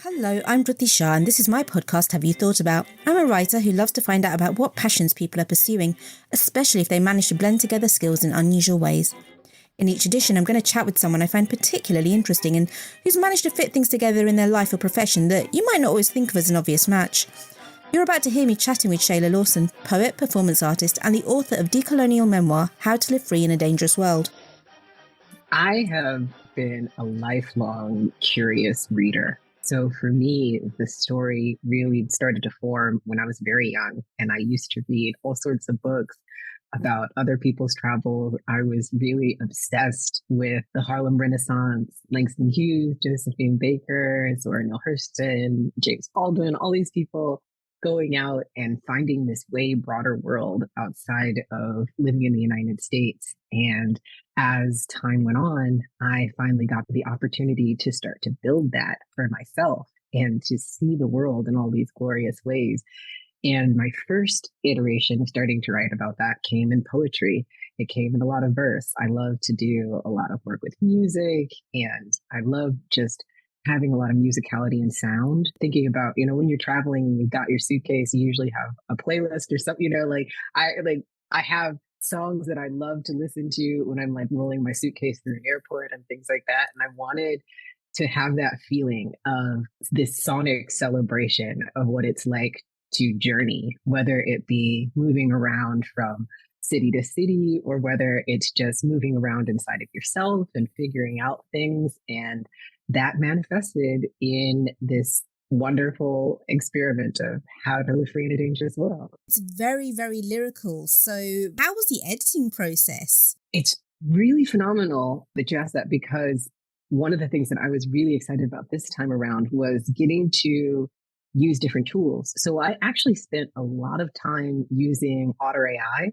Hello, I'm Dhruti Shah, and this is my podcast, Have You Thought About? I'm a writer who loves to find out about what passions people are pursuing, especially if they manage to blend together skills in unusual ways. In each edition, I'm going to chat with someone I find particularly interesting and who's managed to fit things together in their life or profession that you might not always think of as an obvious match. You're about to hear me chatting with Shayla Lawson, poet, performance artist, and the author of decolonial memoir, How to Live Free in a Dangerous World. I have been a lifelong curious reader. So for me, the story really started to form when I was very young, and I used to read all sorts of books about other people's travels. I was really obsessed with the Harlem Renaissance, Langston Hughes, Josephine Baker, Zora Neale Hurston, James Baldwin, all these people going out and finding this way broader world outside of living in the United States. And as time went on, I finally got the opportunity to start to build that for myself and to see the world in all these glorious ways. And my first iteration of starting to write about that came in poetry. It came in a lot of verse. I love to do a lot of work with music, and I love just having a lot of musicality and sound. Thinking about, when you're traveling and you've got your suitcase, you usually have a playlist or something, I have songs that I love to listen to when I'm like rolling my suitcase through an airport and things like that. And I wanted to have that feeling of this sonic celebration of what it's like to journey, whether it be moving around from city to city or whether it's just moving around inside of yourself and figuring out things. And that manifested in this wonderful experiment of how to live free in a dangerous world. It's very, very lyrical. So how was the editing process? It's really phenomenal that you asked that, because one of the things that I was really excited about this time around was getting to use different tools. So I actually spent a lot of time using Otter AI.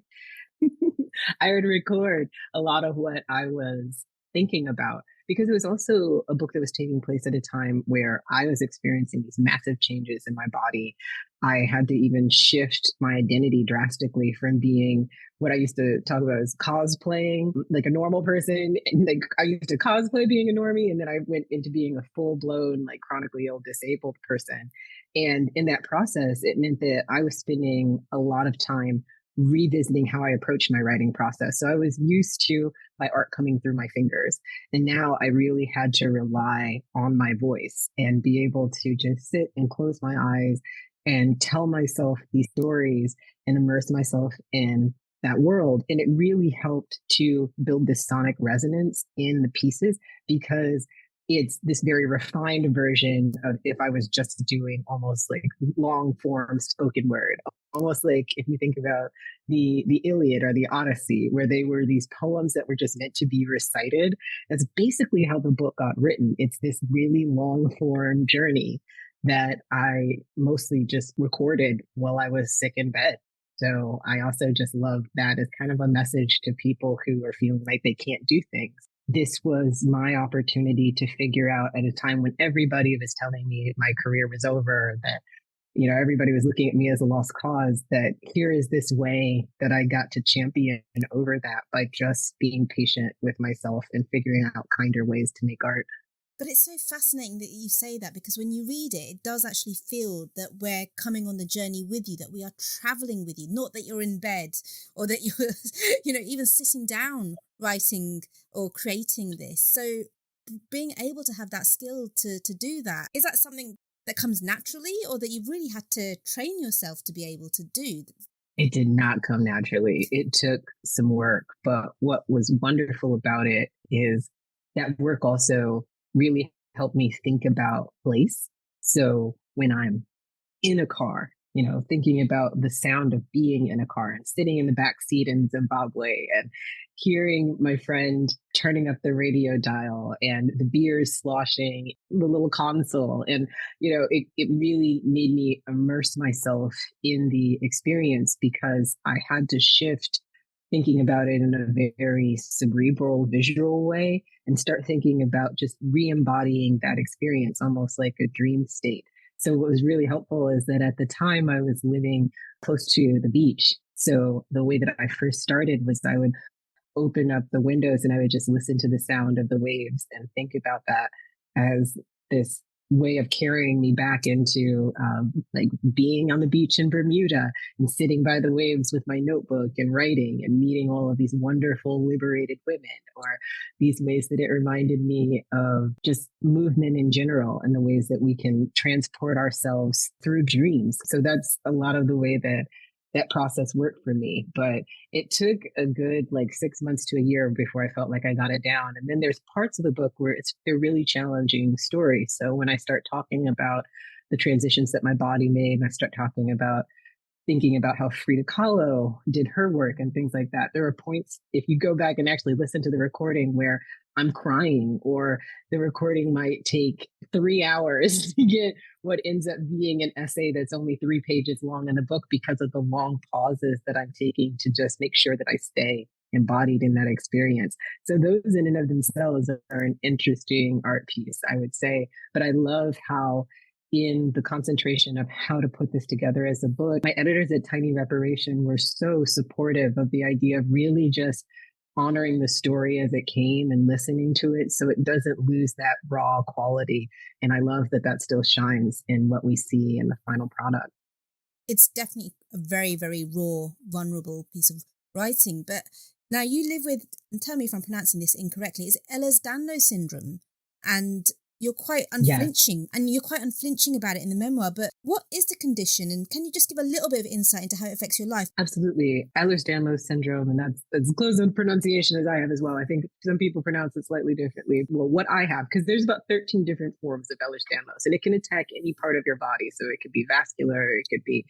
I would record a lot of what I was thinking about, because it was also a book that was taking place at a time where I was experiencing these massive changes in my body. I had to even shift my identity drastically from being what I used to talk about as cosplaying like a normal person. And like I used to cosplay being a normie, and then I went into being a full blown, like chronically ill, disabled person. And in that process, it meant that I was spending a lot of time revisiting how I approached my writing process. So I was used to my art coming through my fingers. And now I really had to rely on my voice and be able to just sit and close my eyes and tell myself these stories and immerse myself in that world. And it really helped to build this sonic resonance in the pieces, because it's this very refined version of if I was just doing almost like long form spoken word, almost like if you think about the Iliad or the Odyssey, where they were these poems that were just meant to be recited. That's basically how the book got written. It's this really long form journey that I mostly just recorded while I was sick in bed. So I also just love that as kind of a message to people who are feeling like they can't do things. This was my opportunity to figure out at a time when everybody was telling me my career was over, that, everybody was looking at me as a lost cause, that here is this way that I got to champion over that by just being patient with myself and figuring out kinder ways to make art. But it's so fascinating that you say that, because when you read it, it does actually feel that we're coming on the journey with you, that we are traveling with you, not that you're in bed or that you're, even sitting down writing or creating this. So being able to have that skill to do that, is that something that comes naturally or that you've really had to train yourself to be able to do? It did not come naturally. It took some work. But what was wonderful about it is that work also really helped me think about place. So when I'm in a car, thinking about the sound of being in a car and sitting in the back seat in Zimbabwe and hearing my friend turning up the radio dial and the beers sloshing the little console. And, it really made me immerse myself in the experience, because I had to shift thinking about it in a very cerebral, visual way and start thinking about just re-embodying that experience almost like a dream state. So what was really helpful is that at the time I was living close to the beach. So the way that I first started was I would open up the windows and I would just listen to the sound of the waves and think about that as this way of carrying me back into like being on the beach in Bermuda and sitting by the waves with my notebook and writing and meeting all of these wonderful liberated women, or these ways that it reminded me of just movement in general and the ways that we can transport ourselves through dreams. So that's a lot of the way that that process worked for me. But it took a good like 6 months to a year before I felt like I got it down. And then there's parts of the book where they're really challenging stories. So when I start talking about the transitions that my body made, and I start talking about thinking about how Frida Kahlo did her work and things like that. There are points, if you go back and actually listen to the recording, where I'm crying, or the recording might take 3 hours to get what ends up being an essay that's only 3 pages long in the book because of the long pauses that I'm taking to just make sure that I stay embodied in that experience. So those in and of themselves are an interesting art piece, I would say. But I love how in the concentration of how to put this together as a book, my editors at Tiny Reparation were so supportive of the idea of really just honoring the story as it came and listening to it so it doesn't lose that raw quality. And I love that that still shines in what we see in the final product. It's definitely a very, very raw, vulnerable piece of writing. But now you live with, and tell me if I'm pronouncing this incorrectly, is it Ehlers-Danlos syndrome? And you're quite Yes. unflinching, and you're quite unflinching about it in the memoir. But what is the condition? And can you just give a little bit of insight into how it affects your life? Absolutely. Ehlers-Danlos syndrome, and that's as close a pronunciation as I have as well. I think some people pronounce it slightly differently. Well, what I have, because there's about 13 different forms of Ehlers-Danlos, and it can attack any part of your body. So it could be vascular, it could be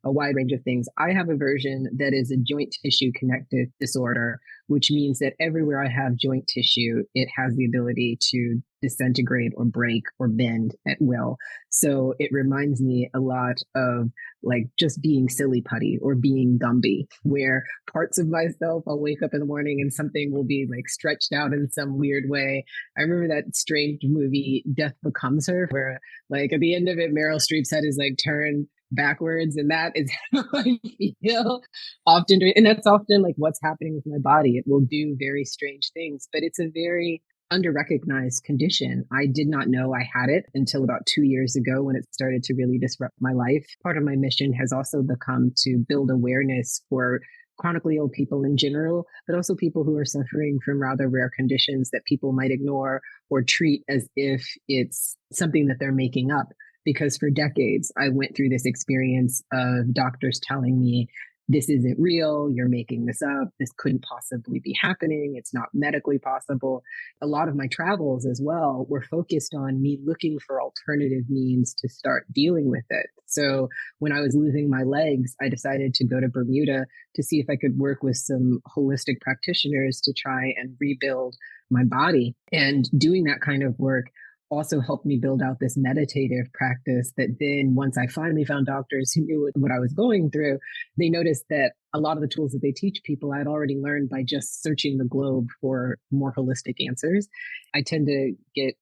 a wide range of things. I have a version that is a joint tissue connective disorder, which means that everywhere I have joint tissue, it has the ability to disintegrate or break or bend at will. So it reminds me a lot of like just being silly putty or being Gumby, where parts of myself, I'll wake up in the morning and something will be like stretched out in some weird way. I remember that strange movie, Death Becomes Her, where like at the end of it, Meryl Streep's head is like turned backwards. And that is how I feel often. And that's often like what's happening with my body. It will do very strange things, but it's a very under-recognized condition. I did not know I had it until about 2 years ago when it started to really disrupt my life. Part of my mission has also become to build awareness for chronically ill people in general, but also people who are suffering from rather rare conditions that people might ignore or treat as if it's something that they're making up. Because for decades, I went through this experience of doctors telling me, this isn't real, you're making this up, this couldn't possibly be happening, it's not medically possible. A lot of my travels as well were focused on me looking for alternative means to start dealing with it. So when I was losing my legs, I decided to go to Bermuda to see if I could work with some holistic practitioners to try and rebuild my body. And doing that kind of work also helped me build out this meditative practice that then once I finally found doctors who knew what I was going through, they noticed that a lot of the tools that they teach people I had already learned by just searching the globe for more holistic answers. I tend to get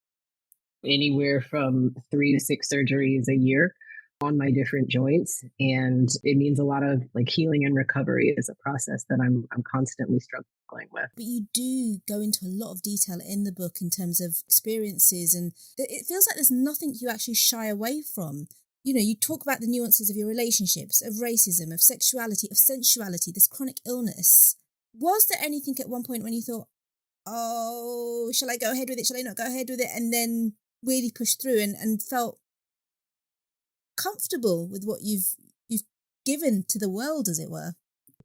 anywhere from 3 to 6 surgeries a year on my different joints. And it means a lot of like healing and recovery is a process that I'm constantly struggling with. But you do go into a lot of detail in the book in terms of experiences, and it feels like there's nothing you actually shy away from. You know, you talk about the nuances of your relationships, of racism, of sexuality, of sensuality, this chronic illness. Was there anything at one point when you thought, oh, shall I go ahead with it? Shall I not go ahead with it? And then really pushed through and felt comfortable with what you've given to the world, as it were?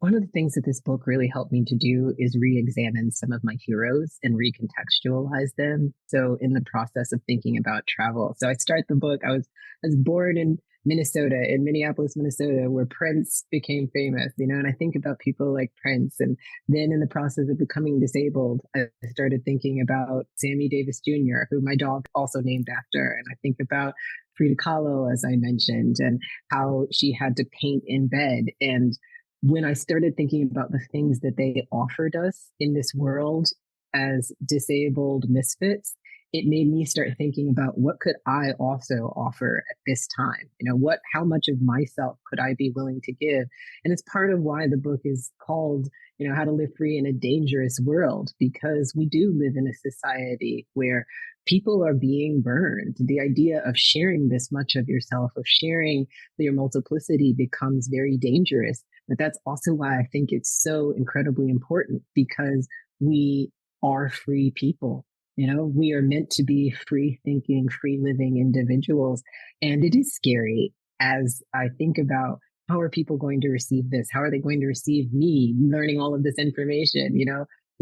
One of the things that this book really helped me to do is re-examine some of my heroes and recontextualize them. So in the process of thinking about travel, so I start the book. I was born in Minnesota, in Minneapolis, Minnesota, where Prince became famous, and I think about people like Prince. And then in the process of becoming disabled, I started thinking about Sammy Davis Jr., who my dog also named after. And I think about Frida Kahlo, as I mentioned, and how she had to paint in bed. And when I started thinking about the things that they offered us in this world as disabled misfits, it made me start thinking about what could I also offer at this time? How much of myself could I be willing to give? And it's part of why the book is called, How to Live Free in a Dangerous World, because we do live in a society where people are being burned. The idea of sharing this much of yourself, of sharing your multiplicity becomes very dangerous. But that's also why I think it's so incredibly important, because we are free people. We are meant to be free thinking, free living individuals. And it is scary as I think about how are people going to receive this? How are they going to receive me learning all of this information?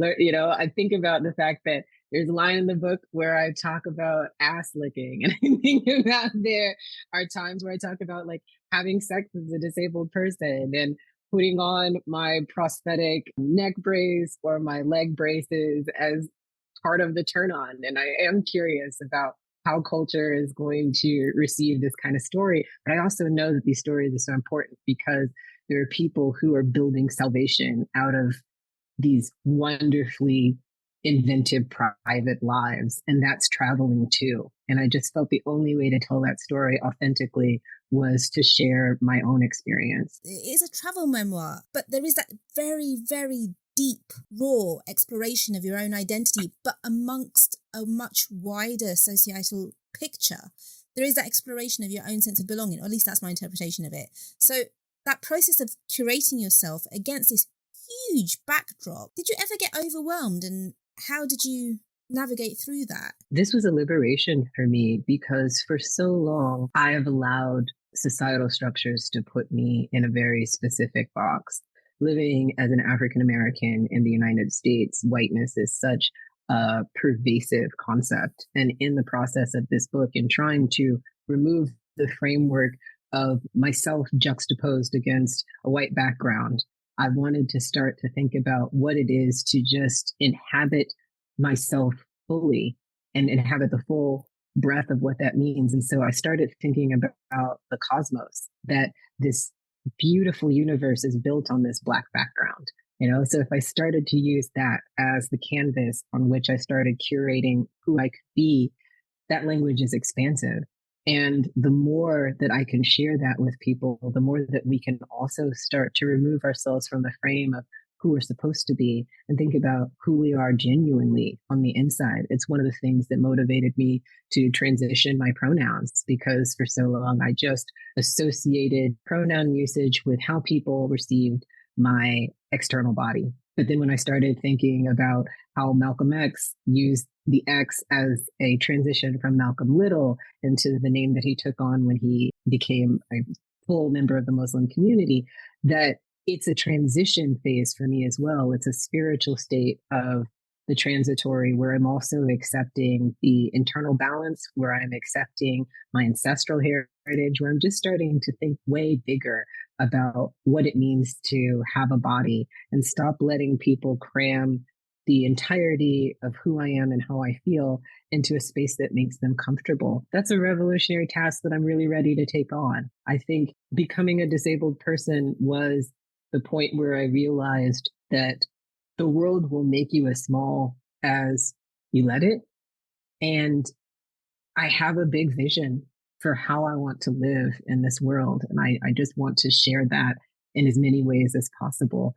I think about the fact that there's a line in the book where I talk about ass licking. And I think about there are times where I talk about like having sex as a disabled person and putting on my prosthetic neck brace or my leg braces as part of the turn on. And I am curious about how culture is going to receive this kind of story. But I also know that these stories are so important because there are people who are building salvation out of these wonderfully inventive private lives. And that's traveling too. And I just felt the only way to tell that story authentically was to share my own experience. It is a travel memoir, but there is that very, very deep, raw exploration of your own identity, but amongst a much wider societal picture. There is that exploration of your own sense of belonging, or at least that's my interpretation of it. So that process of curating yourself against this huge backdrop, did you ever get overwhelmed, and how did you navigate through that? This was a liberation for me because for so long I have allowed societal structures to put me in a very specific box. Living as an African American in the United States, whiteness is such a pervasive concept. And in the process of this book and trying to remove the framework of myself juxtaposed against a white background, I wanted to start to think about what it is to just inhabit myself fully and inhabit the full breadth of what that means. And so I started thinking about the cosmos, that this beautiful universe is built on this Black background. So if I started to use that as the canvas on which I started curating who I could be, that language is expansive. And the more that I can share that with people, the more that we can also start to remove ourselves from the frame of who we're supposed to be and think about who we are genuinely on the inside. It's one of the things that motivated me to transition my pronouns, because for so long I just associated pronoun usage with how people received my external body. But then when I started thinking about how Malcolm X used the X as a transition from Malcolm Little into the name that he took on when he became a full member of the Muslim community, that it's a transition phase for me as well. It's a spiritual state of the transitory where I'm also accepting the internal balance, where I'm accepting my ancestral heritage, where I'm just starting to think way bigger about what it means to have a body and stop letting people cram the entirety of who I am and how I feel into a space that makes them comfortable. That's a revolutionary task that I'm really ready to take on. I think becoming a disabled person was the point where I realized that the world will make you as small as you let it. And I have a big vision for how I want to live in this world. And I just want to share that in as many ways as possible.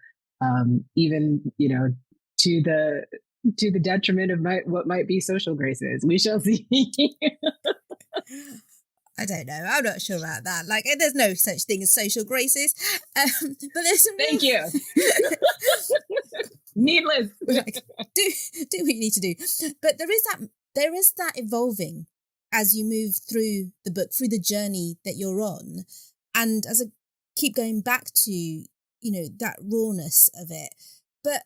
Even, to the detriment of what might be social graces. We shall see. I don't know. I'm not sure about that. Like, there's no such thing as social graces. But there's some. Thank you. Needless. Like, do what you need to do. But there is that evolving as you move through the book, through the journey that you're on, and as I keep going back to that rawness of it. But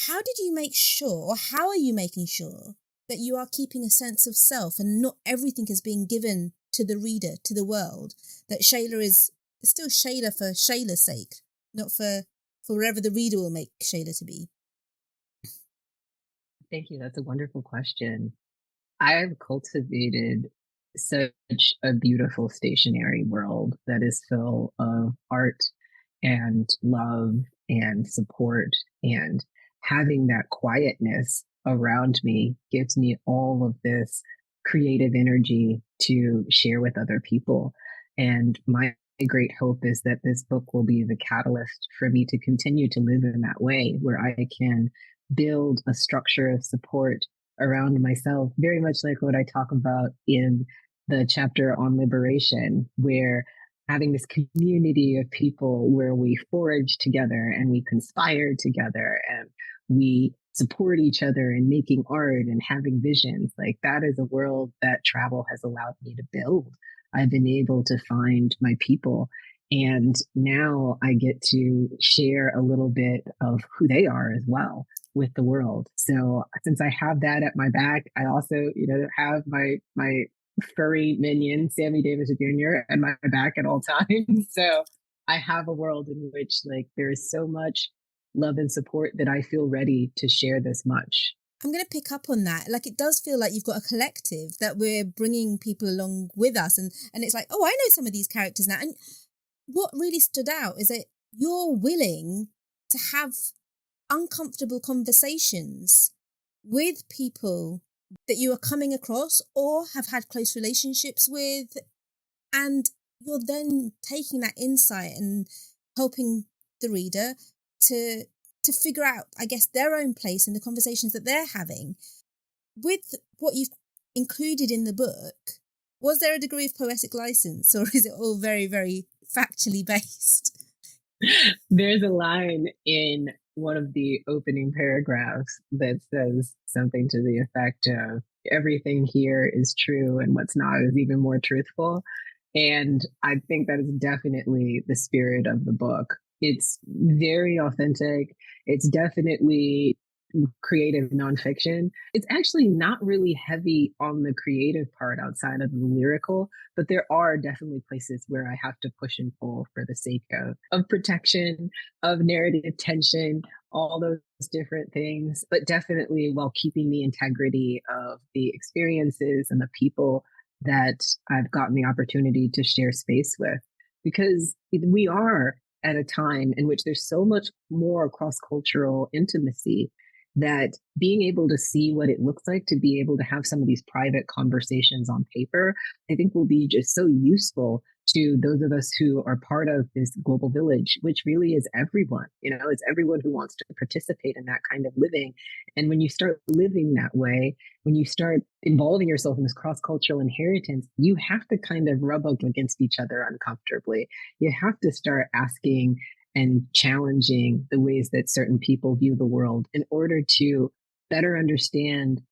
how did you make sure, or how are you making sure that you are keeping a sense of self and not everything is being given to the reader, to the world, that Shayla is still Shayla for Shayla's sake, not for wherever the reader will make Shayla to be? Thank you. That's a wonderful question. I've cultivated such a beautiful stationary world that is full of art and love and support and having that quietness around me gives me all of this creative energy to share with other people. And my great hope is that this book will be the catalyst for me to continue to live in that way, where I can build a structure of support around myself, very much like what I talk about in the chapter on liberation, where having this community of people where we forage together and we conspire together and we support each other in making art and having visions. Like that is a world that travel has allowed me to build. I've been able to find my people. And now I get to share a little bit of who they are as well with the world. So since I have that at my back, I also, have my furry minion, Sammy Davis Jr., at my back at all times. So I have a world in which like there is so much love and support that I feel ready to share this much. I'm going to pick up on that. Like, it does feel like you've got a collective that we're bringing people along with us. And it's like, oh, I know some of these characters now. And what really stood out is that you're willing to have uncomfortable conversations with people that you are coming across or have had close relationships with. And you're then taking that insight and helping the reader to figure out, I guess, their own place in the conversations that they're having. With what you've included in the book, was there a degree of poetic license, or is it all very, very factually based? There's a line in one of the opening paragraphs that says something to the effect of everything here is true and what's not is even more truthful. And I think that is definitely the spirit of the book. It's very authentic. It's definitely creative nonfiction. It's actually not really heavy on the creative part outside of the lyrical, but there are definitely places where I have to push and pull for the sake of protection, of narrative tension, all those different things, but definitely while keeping the integrity of the experiences and the people that I've gotten the opportunity to share space with. Because we are at a time in which there's so much more cross-cultural intimacy that being able to see what it looks like to be able to have some of these private conversations on paper, I think will be just so useful to those of us who are part of this global village, which really is everyone. It's everyone who wants to participate in that kind of living. And when you start living that way, when you start involving yourself in this cross-cultural inheritance, you have to kind of rub up against each other uncomfortably. You have to start asking and challenging the ways that certain people view the world in order to better understand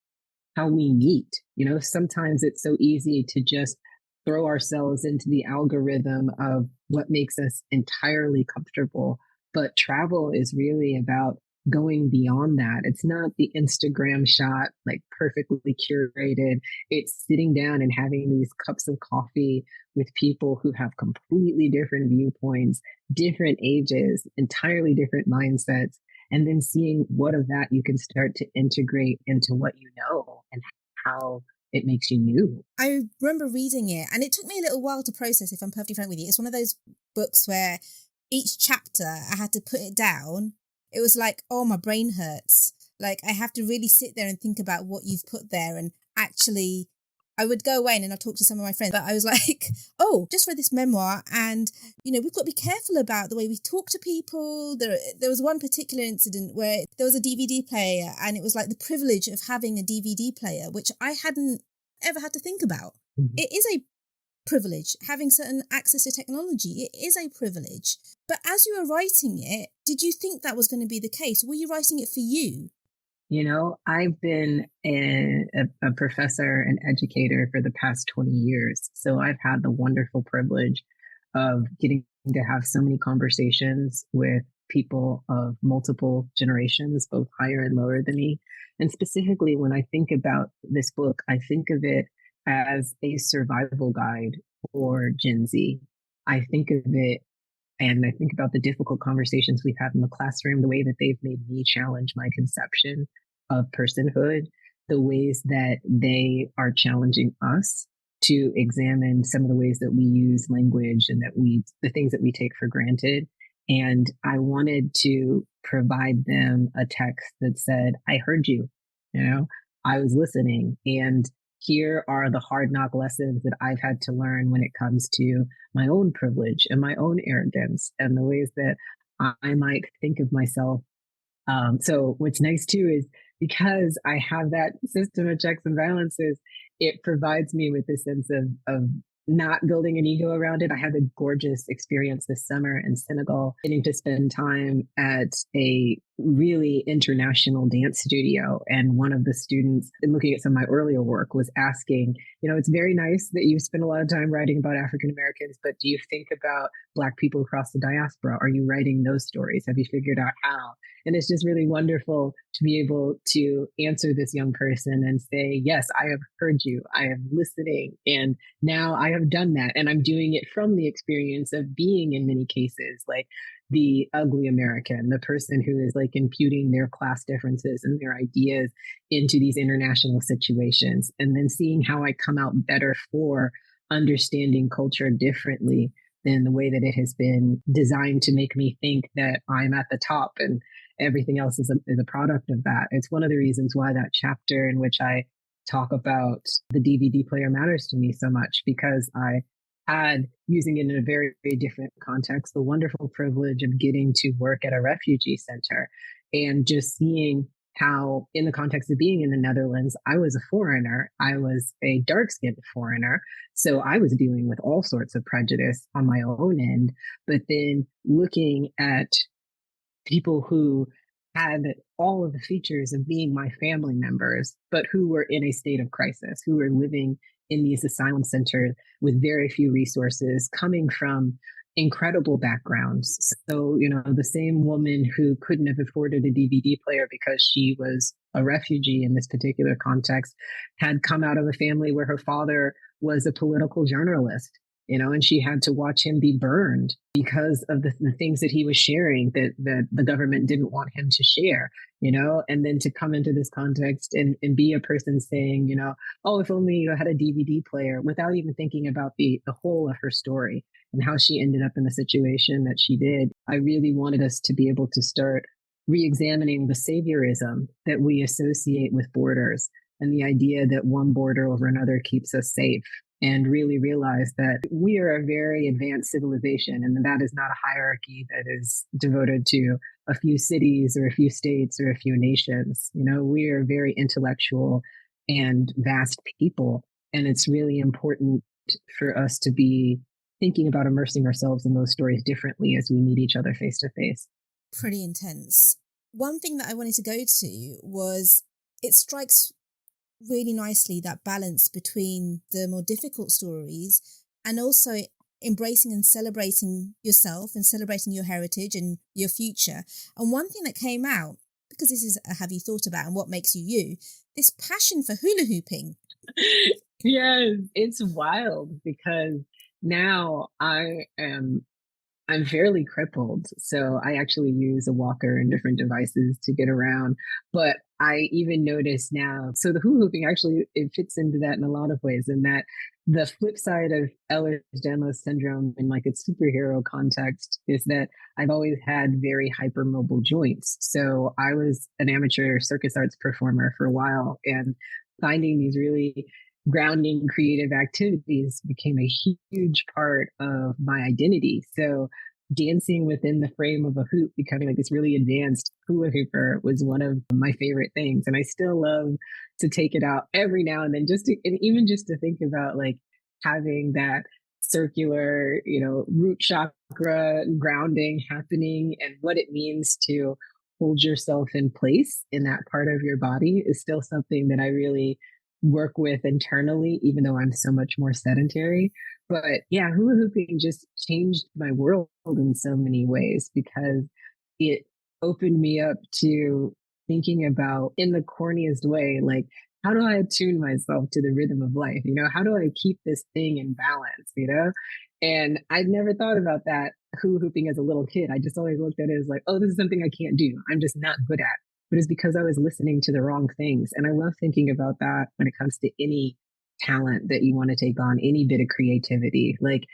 how we meet. Sometimes it's so easy to just throw ourselves into the algorithm of what makes us entirely comfortable. But travel is really about going beyond that. It's not the Instagram shot, like perfectly curated. It's sitting down and having these cups of coffee with people who have completely different viewpoints, different ages, entirely different mindsets, and then seeing what of that you can start to integrate into what you know and how it makes you new. I remember reading it, and it took me a little while to process, if I'm perfectly frank with you. It's one of those books where each chapter I had to put it down. It was like, oh, my brain hurts. Like, I have to really sit there and think about what you've put there. And actually, I would go away and then I'd talk to some of my friends. But I was like, oh, just read this memoir. And, we've got to be careful about the way we talk to people. There was one particular incident where there was a DVD player, and it was like the privilege of having a DVD player, which I hadn't ever had to think about. Mm-hmm. It is a privilege, having certain access to technology. It is a privilege. But as you were writing it, did you think that was going to be the case? Were you writing it for you? I've been a professor and educator for the past 20 years. So I've had the wonderful privilege of getting to have so many conversations with people of multiple generations, both higher and lower than me. And specifically, when I think about this book, I think of it as a survival guide for Gen Z. I think of it and I think about the difficult conversations we've had in the classroom, the way that they've made me challenge my conception of personhood, the ways that they are challenging us to examine some of the ways that we use language and the things that we take for granted. And I wanted to provide them a text that said, I heard you. I was listening. And here are the hard knock lessons that I've had to learn when it comes to my own privilege and my own arrogance and the ways that I might think of myself. So what's nice too is because I have that system of checks and balances, it provides me with this sense of not building an ego around it. I had a gorgeous experience this summer in Senegal, getting to spend time at a really international dance studio. And one of the students, in looking at some of my earlier work, was asking, it's very nice that you spend a lot of time writing about African Americans, but do you think about Black people across the diaspora? Are you writing those stories? Have you figured out how? And it's just really wonderful to be able to answer this young person and say, yes, I have heard you. I am listening. And now I have done that. And I'm doing it from the experience of being, in many cases, like the ugly American, the person who is like imputing their class differences and their ideas into these international situations. And then seeing how I come out better for understanding culture differently than the way that it has been designed to make me think that I'm at the top and everything else is a product of that. It's one of the reasons why that chapter in which I talk about the DVD player matters to me so much, because I had, using it in a very, very different context, the wonderful privilege of getting to work at a refugee center and just seeing how, in the context of being in the Netherlands, I was a foreigner. I was a dark skinned foreigner. So I was dealing with all sorts of prejudice on my own end. But then looking at people who had all of the features of being my family members, but who were in a state of crisis, who were living in these asylum centers with very few resources, coming from incredible backgrounds. So, the same woman who couldn't have afforded a DVD player because she was a refugee in this particular context had come out of a family where her father was a political journalist, and she had to watch him be burned because of the things that he was sharing that the government didn't want him to share, and then to come into this context and be a person saying, oh, if only you had a DVD player, without even thinking about the whole of her story and how she ended up in the situation that she did. I really wanted us to be able to start re-examining the saviorism that we associate with borders and the idea that one border over another keeps us safe, and really realize that we are a very advanced civilization and that is not a hierarchy that is devoted to a few cities or a few states or a few nations. We are very intellectual and vast people. And it's really important for us to be thinking about immersing ourselves in those stories differently as we meet each other face to face. Pretty intense. One thing that I wanted to go to was, it strikes really nicely that balance between the more difficult stories and also embracing and celebrating yourself and celebrating your heritage and your future. And one thing that came out, because this is a have you thought about and what makes you you, this passion for hula hooping. Yes, it's wild because now I'm fairly crippled, so I actually use a walker and different devices to get around. But I even notice now, so the hula hooping actually, it fits into that in a lot of ways, in that the flip side of Ehlers-Danlos syndrome in like its superhero context is that I've always had very hypermobile joints. So I was an amateur circus arts performer for a while, and finding these really grounding creative activities became a huge part of my identity. So dancing within the frame of a hoop, becoming like this really advanced hula hooper, was one of my favorite things. And I still love to take it out every now and then, and even just to think about like having that circular, root chakra grounding happening and what it means to hold yourself in place in that part of your body is still something that I really work with internally, even though I'm so much more sedentary. But yeah, hula hooping just changed my world in so many ways because it opened me up to thinking about, in the corniest way, like, how do I attune myself to the rhythm of life? How do I keep this thing in balance? And I'd never thought about that hula hooping as a little kid. I just always looked at it as like, oh, this is something I can't do. I'm just not good at. But it's because I was listening to the wrong things. And I love thinking about that when it comes to any talent that you want to take on, any bit of creativity. Like,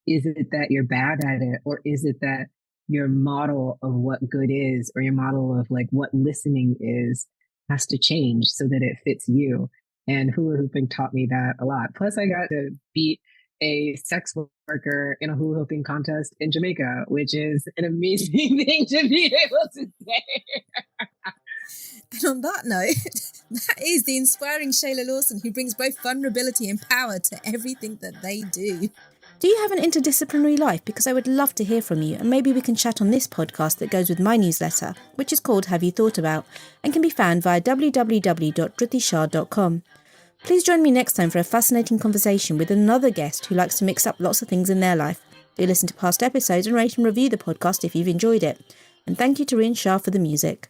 is it that you're bad at it? Or is it that your model of what good is, or your model of like what listening is, has to change so that it fits you. And hula hooping taught me that a lot. Plus, I got to beat a sex worker in a hula hooping contest in Jamaica, which is an amazing thing to be able to say. And on that note, that is the inspiring Shayla Lawson, who brings both vulnerability and power to everything that they do. Do you have an interdisciplinary life? Because I would love to hear from you, and maybe we can chat on this podcast that goes with my newsletter, which is called Have You Thought About, and can be found via www.dritishah.com. Please join me next time for a fascinating conversation with another guest who likes to mix up lots of things in their life. Do listen to past episodes and rate and review the podcast if you've enjoyed it. And thank you to Rian Shah for the music.